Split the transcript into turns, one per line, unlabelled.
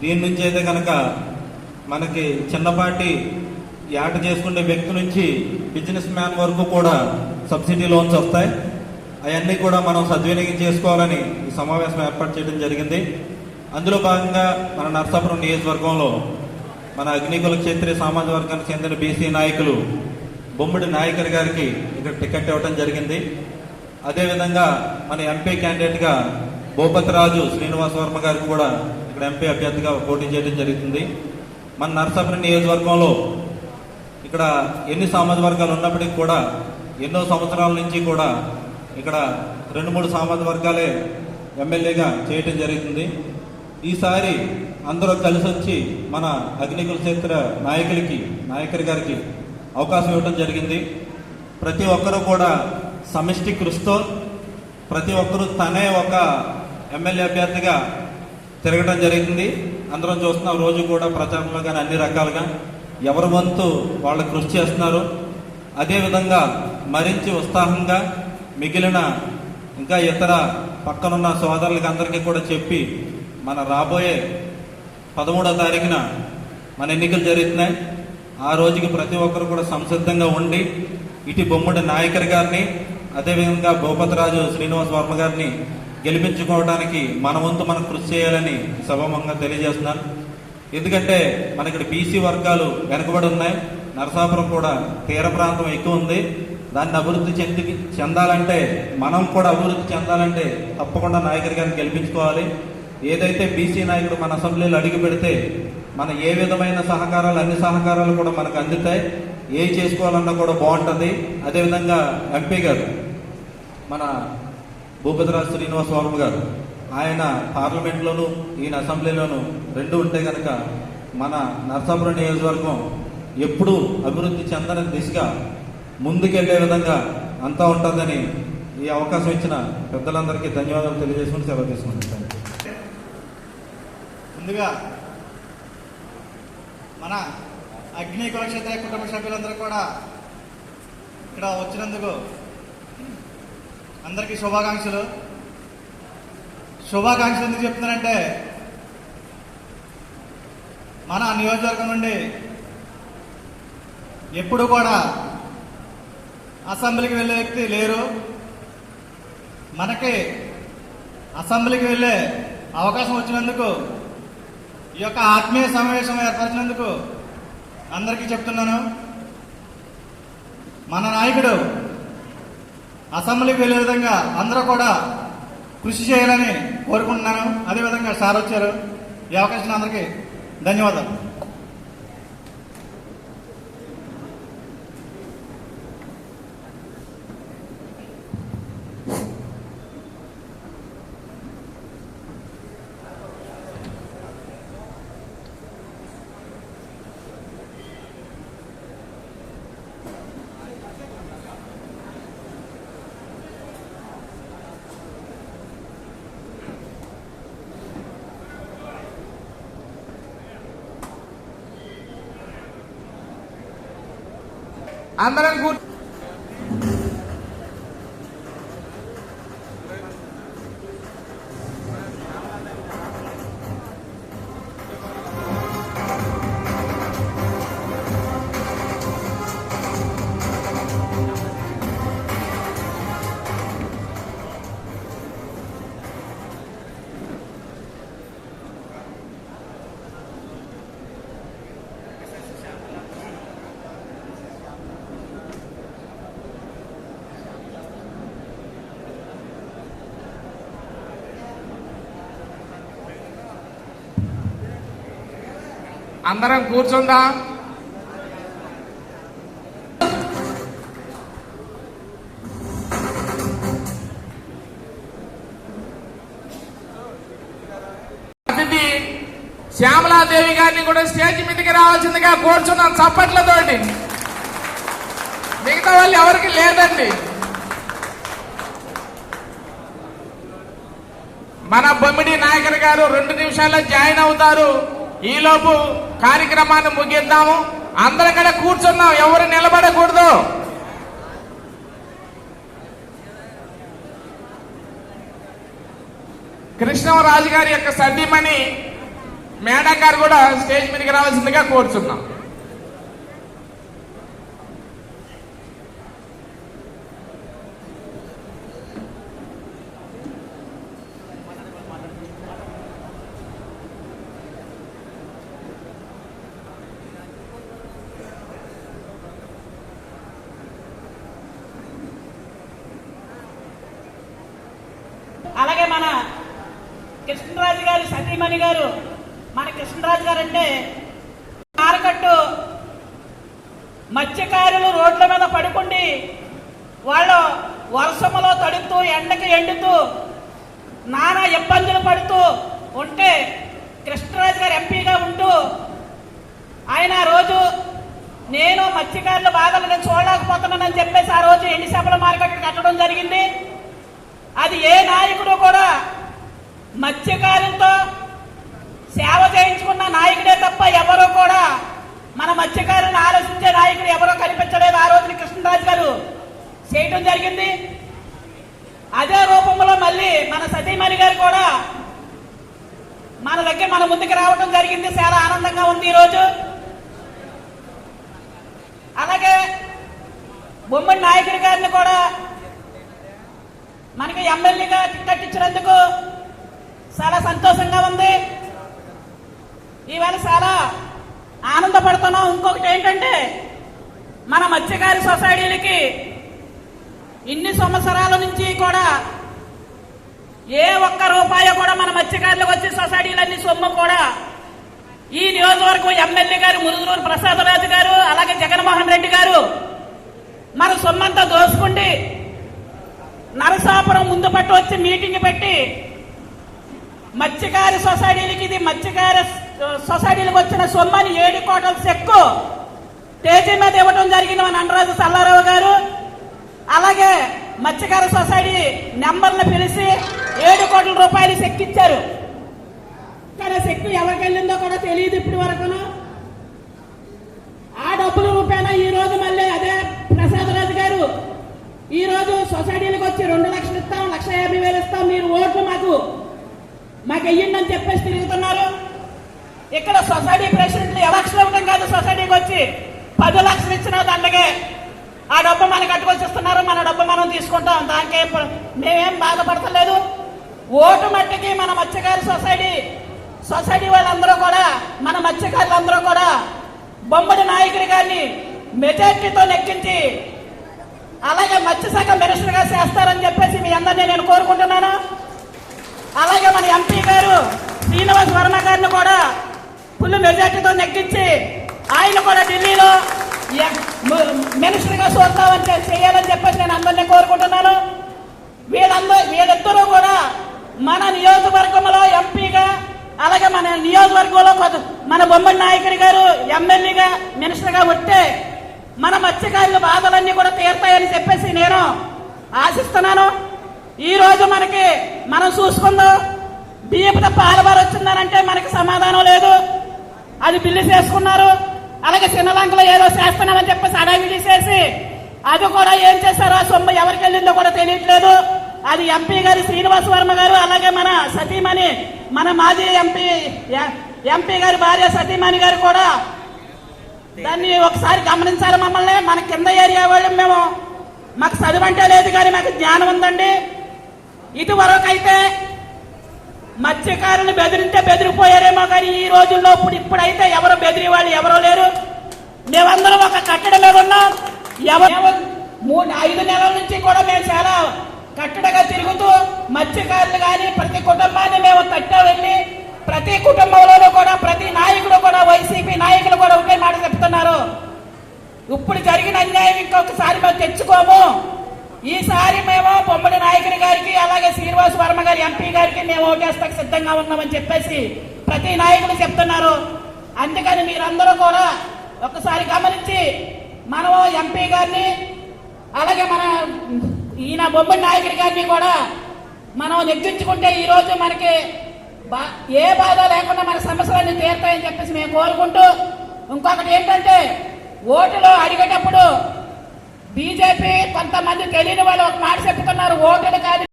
దీని నుంచి అయితే కనుక మనకి చిన్నపాటి యాట చేసుకునే వ్యక్తి నుంచి బిజినెస్ మ్యాన్ వరకు కూడా సబ్సిడీ లోన్స్ వస్తాయి. అవన్నీ కూడా మనం సద్వినియోగం చేసుకోవాలని ఈ సమావేశం ఏర్పాటు చేయడం జరిగింది. అందులో భాగంగా మన నరసాపురం నియోజకవర్గంలో మన అగ్నికుల క్షేత్రీయ సామాజిక వర్గానికి చెందిన బీసీ నాయకులు బొమ్మిడి నాయకర్ గారికి ఇక్కడ టికెట్ ఇవ్వడం జరిగింది. అదేవిధంగా మన ఎంపీ క్యాండిడేట్గా భూపతిరాజు శ్రీనివాస వర్మ గారికి కూడా ఇక్కడ ఎంపీ అభ్యర్థిగా పోటీ చేయడం జరుగుతుంది. మన నరసాపురం నియోజకవర్గంలో ఇక్కడ ఎన్ని సామాజిక వర్గాలు ఉన్నప్పటికీ కూడా ఎన్నో సంవత్సరాల నుంచి కూడా ఇక్కడ 2-3 సామాజిక వర్గాలే ఎమ్మెల్యేగా చేయటం జరుగుతుంది. ఈసారి అందరూ కలిసి వచ్చి మన అగ్నికుల క్షేత్ర నాయకర్ గారికి అవకాశం ఇవ్వడం జరిగింది. ప్రతి ఒక్కరూ కూడా సమిష్టి కృషితో ప్రతి ఒక్కరూ తనే ఒక ఎమ్మెల్యే అభ్యర్థిగా తిరగడం జరుగుతుంది. అందరం చూస్తున్నాం, రోజు కూడా ప్రచారంలో కానీ అన్ని రకాలుగా ఎవరి వంతు వాళ్ళ కృషి చేస్తున్నారు. అదేవిధంగా మరించి ఉత్సాహంగా మిగిలిన ఇంకా ఇతర పక్కనున్న సోదరులకి అందరికీ కూడా చెప్పి మన రాబోయే 13వ తారీఖున మన ఎన్నికలు జరుగుతున్నాయి. ఆ రోజుకి ప్రతి ఒక్కరు కూడా సంసిద్ధంగా ఉండి ఇటు బొమ్మిడి నాయకర్ గారిని అదేవిధంగా భూపతిరాజు శ్రీనివాస వర్మ గారిని గెలిపించుకోవడానికి మన వంతు మనం కృషి చేయాలని సభాముఖంగా తెలియజేస్తున్నాను. ఎందుకంటే మన ఇక్కడ బీసీ వర్గాలు వెనుకబడి ఉన్నాయి. నరసాపురం కూడా తీర ప్రాంతం ఎక్కువ ఉంది. దాన్ని అభివృద్ధి చెందాలంటే మనం కూడా అభివృద్ధి చెందాలంటే తప్పకుండా నాయకర్ గారిని గెలిపించుకోవాలి. ఏదైతే బీసీ నాయకుడు మన అసెంబ్లీలో అడిగి పెడితే మన ఏ విధమైన సహకారాలు అన్ని సహకారాలు కూడా మనకు అందుతాయి. ఏ చేసుకోవాలన్నా కూడా బాగుంటుంది. అదేవిధంగా ఎంపీ గారు మన భూపతిరాజు శ్రీనివాస వర్మ గారు ఆయన పార్లమెంట్లోను ఈయన అసెంబ్లీలోను రెండు ఉంటే కనుక మన నరసాపురం నియోజకవర్గం ఎప్పుడూ అభివృద్ధి చెందని దిశగా ముందుకెళ్లే విధంగా అంతా ఉంటుందని ఈ అవకాశం ఇచ్చిన పెద్దలందరికీ ధన్యవాదాలు తెలియజేసుకుని సెలవు తీసుకుంటాను.
ముందుగా మన అగ్నికుల క్షేత్ర కుటుంబ సభ్యులందరూ కూడా ఇక్కడ వచ్చినందుకు అందరికీ శుభాకాంక్షలు. ఎందుకు చెప్తున్నానంటే మన నియోజకవర్గం నుండి ఎప్పుడు కూడా అసెంబ్లీకి వెళ్ళే వ్యక్తి లేరు. మనకి అసెంబ్లీకి వెళ్ళే అవకాశం వచ్చినందుకు ఈ యొక్క ఆత్మీయ సమావేశం ఏర్పరిచినందుకు అందరికీ చెప్తున్నాను. మన నాయకుడు అసెంబ్లీకి వెళ్ళే విధంగా అందరూ కూడా కృషి చేయాలని కోరుకుంటున్నాను. అదేవిధంగా సార్ వచ్చారు. ఈ అవకాశం అందరికీ ధన్యవాదాలు.
అందరం అందరం కూర్చుందాం. శ్యామలాదేవి గారిని కూడా స్టేజ్ మీదకి రావాల్సిందిగా కూర్చున్నాం చప్పట్లతోటి. మిగతా వాళ్ళు ఎవరికి లేదండి. మన బొమ్మిడి నాయకర్ గారు 2 నిమిషాల్లో జాయిన్ అవుతారు. ఈలోపు కార్యక్రమాన్ని ముగిద్దాము. అందరం కూడా కూర్చున్నాం, ఎవరు నిలబడకూడదు. కృష్ణరాజు గారి యొక్క సతీమణి మేడం గారు కూడా స్టేజ్ మీదకి రావాల్సిందిగా కోరుచున్నాం.
అలాగే మన కృష్ణరాజు గారు సతీమణి గారు, మన కృష్ణరాజు గారు అంటే మారకట్టు మత్స్యకారులు రోడ్ల మీద పడుకుండి వాళ్ళు వర్షములో తడుతూ ఎండకి ఎండుతూ నానా ఇబ్బందులు పడుతూ ఉంటే కృష్ణరాజు గారు ఎంపీగా ఉంటూ ఆయన రోజు నేను మత్స్యకారుల బాధలు నేను చూడలేకపోతున్నానని చెప్పేసి ఆ రోజు ఎండి చేపల మార్కెట్ కట్టడం జరిగింది. అది ఏ నాయకుడు కూడా మత్స్యకారులతో సేవ చేయించుకున్న నాయకుడే తప్ప ఎవరో కూడా మన మత్స్యకారులను ఆలోచించే నాయకుడు ఎవరో కనిపించలేదు. ఆ రోజున కృష్ణరాజు గారు చేయటం జరిగింది. అదే రూపంలో మళ్ళీ మన సతీమణి గారు కూడా మన దగ్గర మన ముందుకు రావడం జరిగింది. చాలా ఆనందంగా ఉంది ఈరోజు. అలాగే బొమ్మడి నాయకుడి గారిని కూడా మనకి ఎమ్మెల్యేగా టికెట్ ఇచ్చినందుకు చాలా సంతోషంగా ఉంది. ఈవేళ చాలా ఆనందపడుతున్నాం. ఇంకొకటి ఏంటంటే మన మత్స్యకారి సొసైటీలకి ఇన్ని సంవత్సరాల నుంచి కూడా ఏ ఒక్క రూపాయి కూడా మన మత్స్యకారులకు వచ్చే సొసైటీలన్నీ సొమ్ము కూడా ఈ నియోజకవర్గం ఎమ్మెల్యే గారు మురుగునూరు ప్రసాదరాజు గారు అలాగే జగన్మోహన్ రెడ్డి గారు మన సొమ్మంతా దోసుకుండి నరసాపురం ముందు పట్టు వచ్చి మీటింగ్ పెట్టి మత్స్యకారి సొసైటీలకి ఇది మత్స్యకారి సొసైటీలకు వచ్చిన సొమ్మని 7 కోట్ల చెక్కు తేజీ మీద ఇవ్వడం జరిగింది మన అండరాజు సల్లారావు గారు. అలాగే మత్స్యకార సొసైటీ నెంబర్ను పిలిచి 7 కోట్ల రూపాయలు చెక్ ఇచ్చారు. కానీ చెక్కు ఎవరికి వెళ్ళిందో కూడా తెలియదు ఇప్పటి వరకును. ఆ డబ్బుల రూపాయన ఈ రోజు మళ్ళీ అదే ప్రసాదరాజు గారు ఈ రోజు సొసైటీలకు వచ్చి 2 లక్షలు ఇస్తాం, 1,50,000 ఇస్తాం, మీరు ఓట్లు మాకు వెయ్యండి అని చెప్పేసి తిరుగుతున్నారు. ఇక్కడ సొసైటీ ప్రెసిడెంట్లు ఎలక్షన్ ఇవ్వడం కాదు, సొసైటీకి వచ్చి 10 లక్షలు ఇచ్చిన దండగే ఆ డబ్బు మనకు కట్టుకొచ్చిస్తున్నారు. మన డబ్బు మనం తీసుకుంటాం, దానికే మేమేం బాధపడతలేదు. ఓటు మట్టికి మన మత్స్యకారి సొసైటీ వాళ్ళందరూ కూడా మన మత్స్యకారులందరూ కూడా బొమ్మడి నాయకుడి గారిని మెజార్టీతో నెక్కించి అలాగే మత్స్యశాఖ మినిస్టర్ గా చేస్తారని చెప్పేసి మీ అందరినీ నేను కోరుకుంటున్నాను. అలాగే మన ఎంపీ గారు శ్రీనివాస్ వర్మ గారిని కూడా ఫుల్ మెజార్టీతో నెక్కించి ఆయన కూడా ఢిల్లీలో మినిస్టర్ గా చూస్తామని చేయాలని చెప్పేసి నేను అందరినీ కోరుకుంటున్నాను. వీళ్ళిద్దరూ కూడా మన నియోజకవర్గంలో ఎంపీగా అలాగే మన నియోజకవర్గంలో మన బొమ్మడి నాయకుడి గారు ఎమ్మెల్యేగా మినిస్టర్ గా ఉంటే మన మత్స్యకారుల బాధలన్నీ కూడా తీరుతాయని చెప్పేసి నేను ఆశిస్తున్నాను. ఈ రోజు మనం చూసుకుందాం, బియ్యపు తప్ప ఆలబారు వచ్చిందనంటే మనకి సమాధానం లేదు. అది బిల్లు చేసుకున్నారు. అలాగే చిన్నలంకలో ఏదో చేస్తున్నామని చెప్పేసి అడవిడి చేసి అది కూడా ఏం చేశారో ఆ సొమ్ము ఎవరికి వెళ్ళిందో కూడా తెలియట్లేదు. అది ఎంపీ గారు శ్రీనివాస్ వర్మ గారు అలాగే మన సతీమణి మన మాజీ ఎంపీ గారి భార్య సతీమణి గారు కూడా దాన్ని ఒకసారి గమనించాలి. మమ్మల్ని మన కింద ఏరియా వాళ్ళు మాకు చదువు అంటే లేదు కానీ మాకు జ్ఞానం ఉందండి. ఇదివరకు అయితే మత్స్యకారులు బెదిరింటే బెదిరిపోయారేమో కానీ ఈ రోజుల్లో ఇప్పుడైతే ఎవరు బెదిరి వాళ్ళు ఎవరో లేరు. మేమందరం ఒక కట్టడం మీద ఉన్నాం. 5 నెలల నుంచి కూడా మేము చాలా కట్టడగా తిరుగుతూ మత్స్యకారులు కానీ ప్రతి కుటుంబాన్ని మేము తట్టా వెళ్ళి ప్రతి కుటుంబంలోనూ కూడా ప్రతి నాయకుడు కూడా వైసీపీ నాయకులు కూడా ఒకే మాట చెప్తున్నారు, ఇప్పుడు జరిగిన అన్యాయం ఇంకొకసారి మేము తెచ్చుకోము. ఈసారి మేము బొమ్మడి నాయకుడి గారికి అలాగే శ్రీనివాస్ వర్మ గారి ఎంపీ గారికి మేము ఓటేస్తాకు సిద్ధంగా ఉన్నామని చెప్పేసి ప్రతి నాయకుడు చెప్తున్నారు. అందుకని మీరందరూ కూడా ఒకసారి గమనించి మనం ఎంపీ గారిని అలాగే మన ఈయన బొమ్మడి నాయకుడి గారిని కూడా మనం నెగ్గించుకుంటే ఈ రోజు మనకి ఏ బాధ లేకుండా మన సమస్యలన్నీ తీరుతాయని చెప్పేసి మేము కోరుకుంటూ, ఇంకొకటి ఏంటంటే ఓటులో అడిగేటప్పుడు బీజేపీ కొంతమంది తెలియని వాళ్ళు ఒక మాట చెప్తున్నారు, ఓటులు కాదు